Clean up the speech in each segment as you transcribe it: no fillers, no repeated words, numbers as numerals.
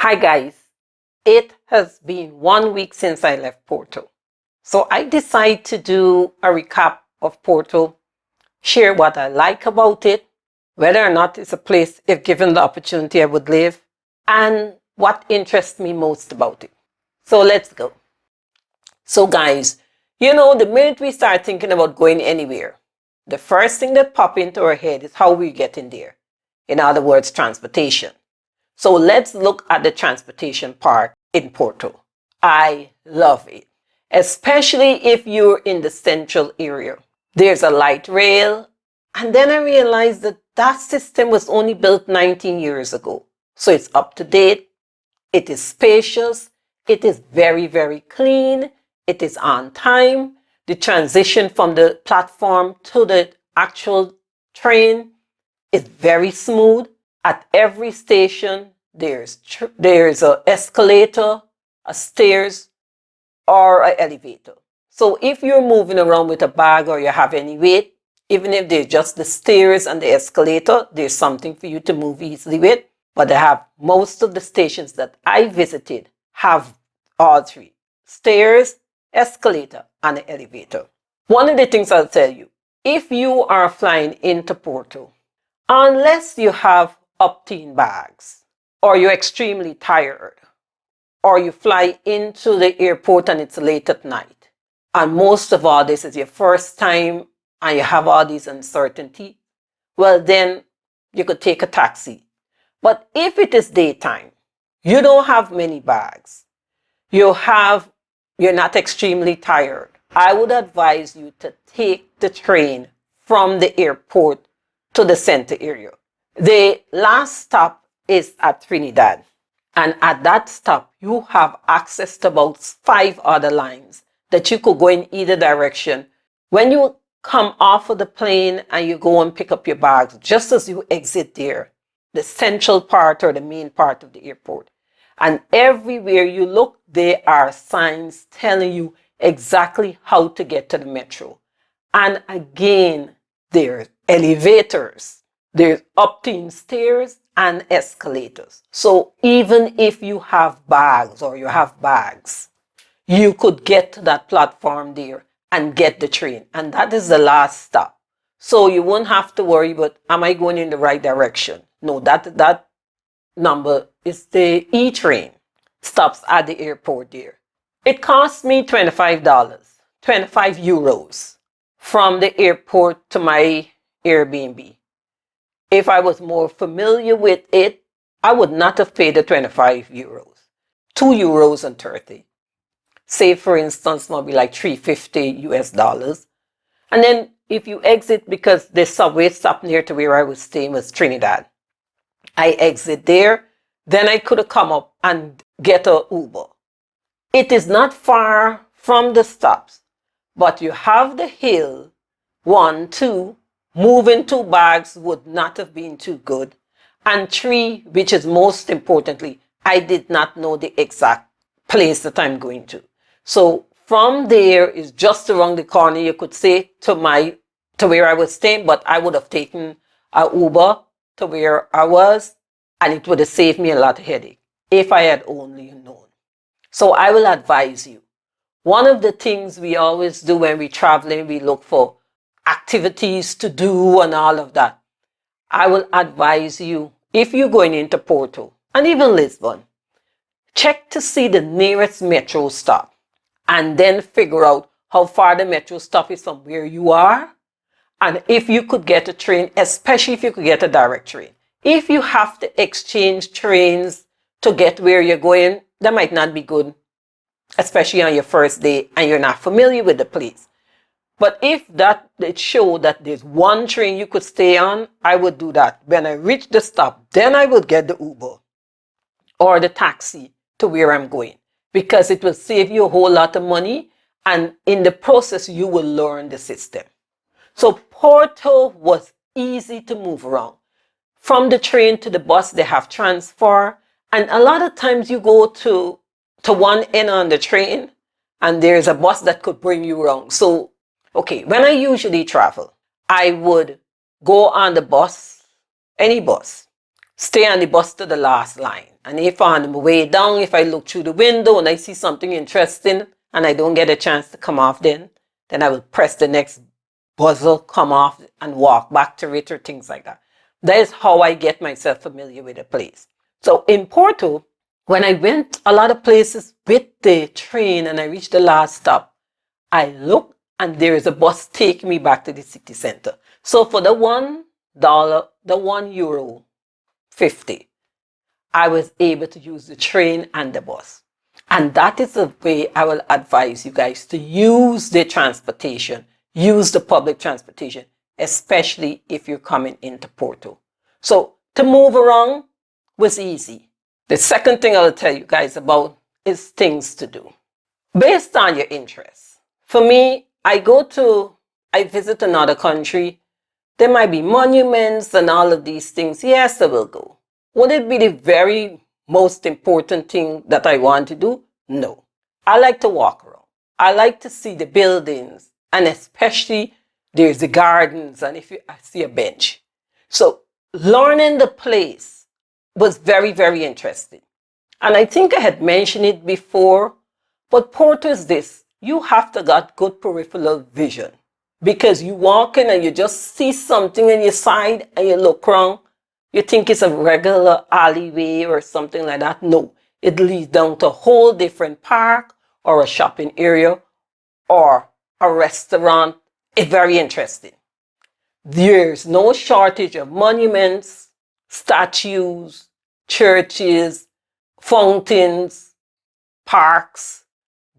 Hi guys, it has been 1 week since I left Porto. So I decided to do a recap of Porto, share what I like about it, whether or not it's a place, if given the opportunity, I would live, and what interests me most about it. So let's go. So guys, the minute we start thinking about going anywhere, the first thing that pops into our head is how we get in there. In other words, transportation. So let's look at the transportation part in Porto. I love it, especially if you're in the central area. There's a light rail, and then I realized that that system was only built 19 years ago. So it's up to date, it is spacious, it is very, very clean, it is on time. The transition from the platform to the actual train is very smooth. At every station, there's an escalator, a stairs, or an elevator. So if you're moving around with a bag or you have any weight, even if there's just the stairs and the escalator, there's something for you to move easily with. But they have most of the stations that I visited have all three: stairs, escalator, and an elevator. One of the things I'll tell you, if you are flying into Porto, unless you have upteen bags, or you're extremely tired, or you fly into the airport and it's late at night, and most of all this is your first time and you have all these uncertainty, well then you could take a taxi. But if it is daytime, you don't have many bags, you're not extremely tired, I would advise you to take the train from the airport to the center area. The last stop is at Trinidad. And at that stop, you have access to about 5 other lines that you could go in either direction. When you come off of the plane and you go and pick up your bags, just as you exit there, the central part or the main part of the airport, and everywhere you look, there are signs telling you exactly how to get to the metro. And again, there's elevators, there's upteen stairs and escalators. So even if you have bags or you have bags, you could get to that platform there and get the train. And that is the last stop. So you won't have to worry about, am I going in the right direction? No, that number is the E-train. Stops at the airport there. It cost me $25, 25 euros from the airport to my Airbnb. If I was more familiar with it, I would not have paid the 25 euros. 2 euros and 30. Say for instance, maybe like $3.50 US. And then if you exit, because the subway stop near to where I was staying was Trinidad, I exit there, then I could have come up and get a Uber. It is not far from the stops, but you have the hill, 1, 2, moving 2 bags would not have been too good. And 3, which is most importantly, I did not know the exact place that I'm going to. So from there is just around the corner, you could say, to where I was staying, but I would have taken an Uber to where I was, and it would have saved me a lot of headache if I had only known. So I will advise you. One of the things we always do when we're traveling, we look for activities to do and all of that. I will advise you, if you're going into Porto and even Lisbon, check to see the nearest metro stop and then figure out how far the metro stop is from where you are, and if you could get a train, especially if you could get a direct train. If you have to exchange trains to get where you're going, that might not be good, especially on your first day and you're not familiar with the place. But if it showed that there's one train you could stay on, I would do that. When I reach the stop, then I would get the Uber or the taxi to where I'm going, because it will save you a whole lot of money, and in the process you will learn the system. So Porto was easy to move around. From the train to the bus, they have transfer, and a lot of times you go to one end on the train and there's a bus that could bring you around. So okay, when I usually travel, I would go on the bus, any bus, stay on the bus to the last line. And if on the way down, if I look through the window and I see something interesting and I don't get a chance to come off then I will press the next buzzer, come off and walk back to it or things like that. That is how I get myself familiar with a place. So in Porto, when I went a lot of places with the train and I reached the last stop, I looked and there is a bus taking me back to the city center. So for the $1, the €1.50, I was able to use the train and the bus. And that is the way I will advise you guys to use the transportation, use the public transportation, especially if you're coming into Porto. So to move around was easy. The second thing I'll tell you guys about is things to do based on your interests. For me, I visit another country. There might be monuments and all of these things. Yes, I will go. Would it be the very most important thing that I want to do? No. I like to walk around. I like to see the buildings, and especially there's the gardens, and I see a bench. So learning the place was very, very interesting. And I think I had mentioned it before, but Porto is this. You have to got good peripheral vision, because you walk in and you just see something on your side and you look around. You think it's a regular alleyway or something like that. No, it leads down to a whole different park or a shopping area or a restaurant. It's very interesting. There's no shortage of monuments, statues, churches, fountains, parks,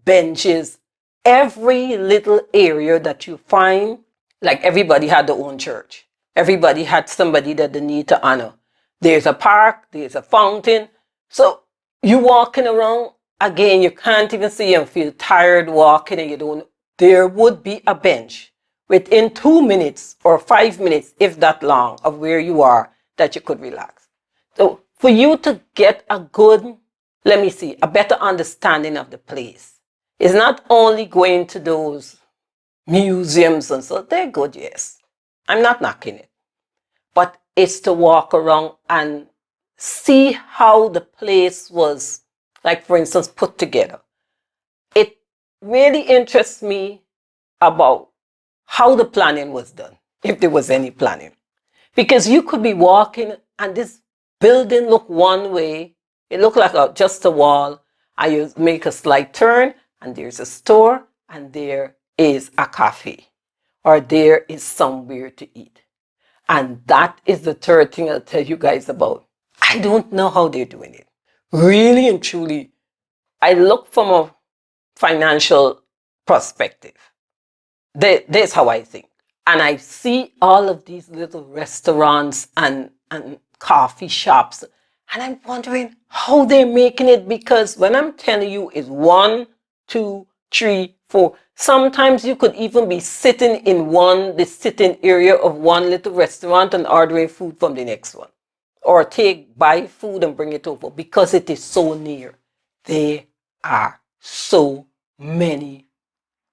benches. Every little area that you find, like everybody had their own church. Everybody had somebody that they need to honor. There's a park, there's a fountain. So you walking around, again, you can't even see and feel tired walking and there would be a bench within 2 minutes or 5 minutes, if that long, of where you are, that you could relax. So for you to get a better understanding of the place, it's not only going to those museums and so, they're good, yes. I'm not knocking it. But it's to walk around and see how the place was, like for instance, put together. It really interests me about how the planning was done, if there was any planning. Because you could be walking and this building looked one way, it looked like just a wall, and you make a slight turn and there's a store and there is a cafe or there is somewhere to eat. And that is the third thing I'll tell you guys about. I don't know how they're doing it. Really and truly, I look from a financial perspective. That's how I think. And I see all of these little restaurants and coffee shops. And I'm wondering how they're making it, because when I'm telling you it's 1, 2, 3, 4. Sometimes you could even be sitting in the sitting area of one little restaurant and ordering food from the next one. Or buy food and bring it over, because it is so near. There are so many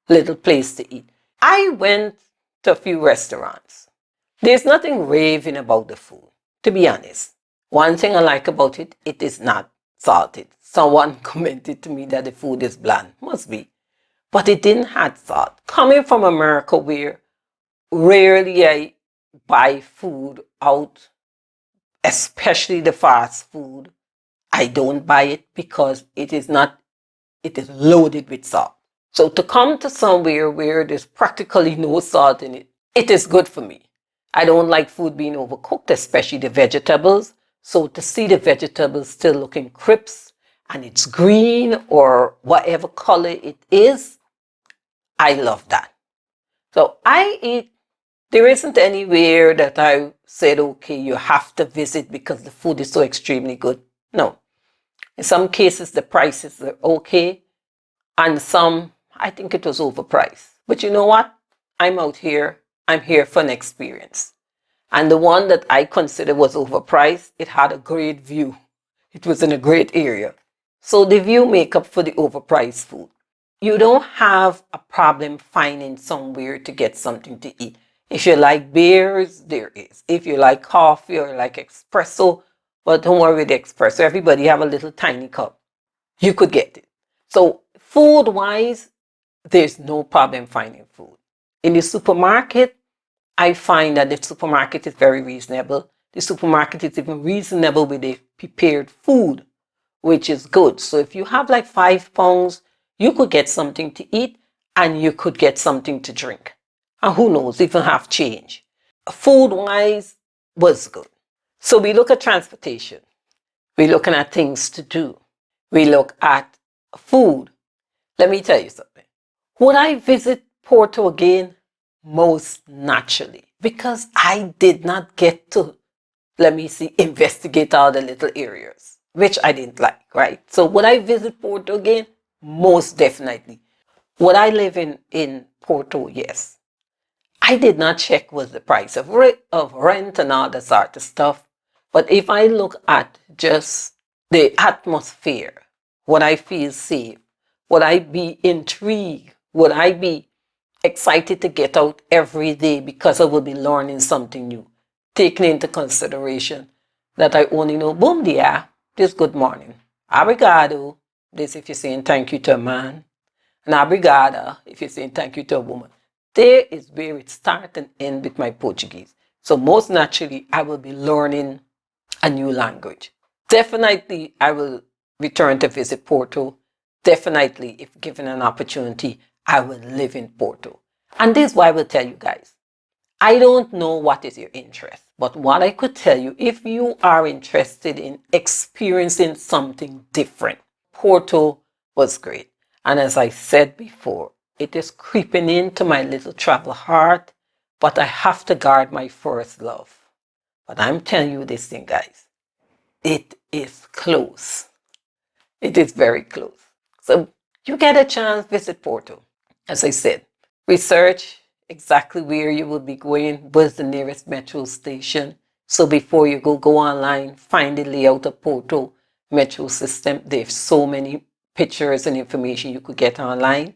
little places to eat. I went to a few restaurants. There's nothing raving about the food, to be honest. One thing I like about it, it is not salted. Someone commented to me that the food is bland. Must be. But it didn't have salt. Coming from America, where rarely I buy food out, especially the fast food, I don't buy it because it is loaded with salt. So to come to somewhere where there's practically no salt in it, it is good for me. I don't like food being overcooked, especially the vegetables. So to see the vegetables still looking crisp and it's green or whatever color it is, I love that. So I eat. There isn't anywhere that I said, okay, you have to visit because the food is so extremely good. No. In some cases, the prices are okay. And some, I think it was overpriced. But you know what? I'm out here. I'm here for an experience. And the one that I consider was overpriced, it had a great view. It was in a great area. So the view make up for the overpriced food. You don't have a problem finding somewhere to get something to eat. If you like beers, there is. If you like coffee or like espresso, But don't worry with the espresso. Everybody have a little tiny cup. You could get it. So food-wise, there's no problem finding food. In the supermarket, I find that the supermarket is very reasonable. The supermarket is even reasonable with the prepared food, which is good. So if you have like £5, you could get something to eat and you could get something to drink. And who knows, even have change. Food-wise was good. So we look at transportation. We're looking at things to do. We look at food. Let me tell you something. Would I visit Porto again? Most naturally. Because I did not get to, investigate all the little areas, which I didn't like, right? So would I visit Porto again? Most definitely. Would I live in Porto? Yes. I did not check with the price of rent and all that sort of stuff. But if I look at just the atmosphere, would I feel safe? Would I be intrigued? Would I be excited to get out every day because I will be learning something new? Taking into consideration that I only know boom dia, this good morning. Obrigado, this if you're saying thank you to a man. And obrigada if you're saying thank you to a woman. There is where it starts and ends with my Portuguese. So most naturally, I will be learning a new language. Definitely, I will return to visit Porto. Definitely, if given an opportunity, I will live in Porto. And this is why I will tell you guys. I don't know what is your interest, but what I could tell you, if you are interested in experiencing something different, Porto was great. And as I said before, it is creeping into my little travel heart, but I have to guard my first love. But I'm telling you this thing, guys. It is close. It is very close. So you get a chance, visit Porto. As I said, research exactly where you will be going, where's the nearest metro station. So before you go online, find the layout of Porto metro system. There's so many pictures and information you could get online.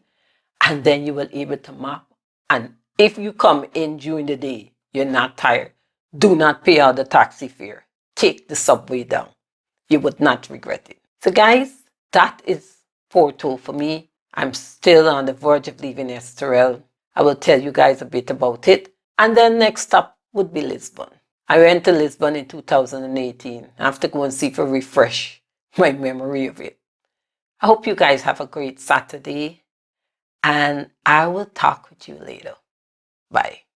And then you will be able to map. And if you come in during the day, you're not tired, do not pay all the taxi fare. Take the subway down. You would not regret it. So guys, that is Porto for me. I'm still on the verge of leaving Estoril. I will tell you guys a bit about it. And then next stop would be Lisbon. I went to Lisbon in 2018. I have to go and see if I refresh my memory of it. I hope you guys have a great Saturday. And I will talk with you later. Bye.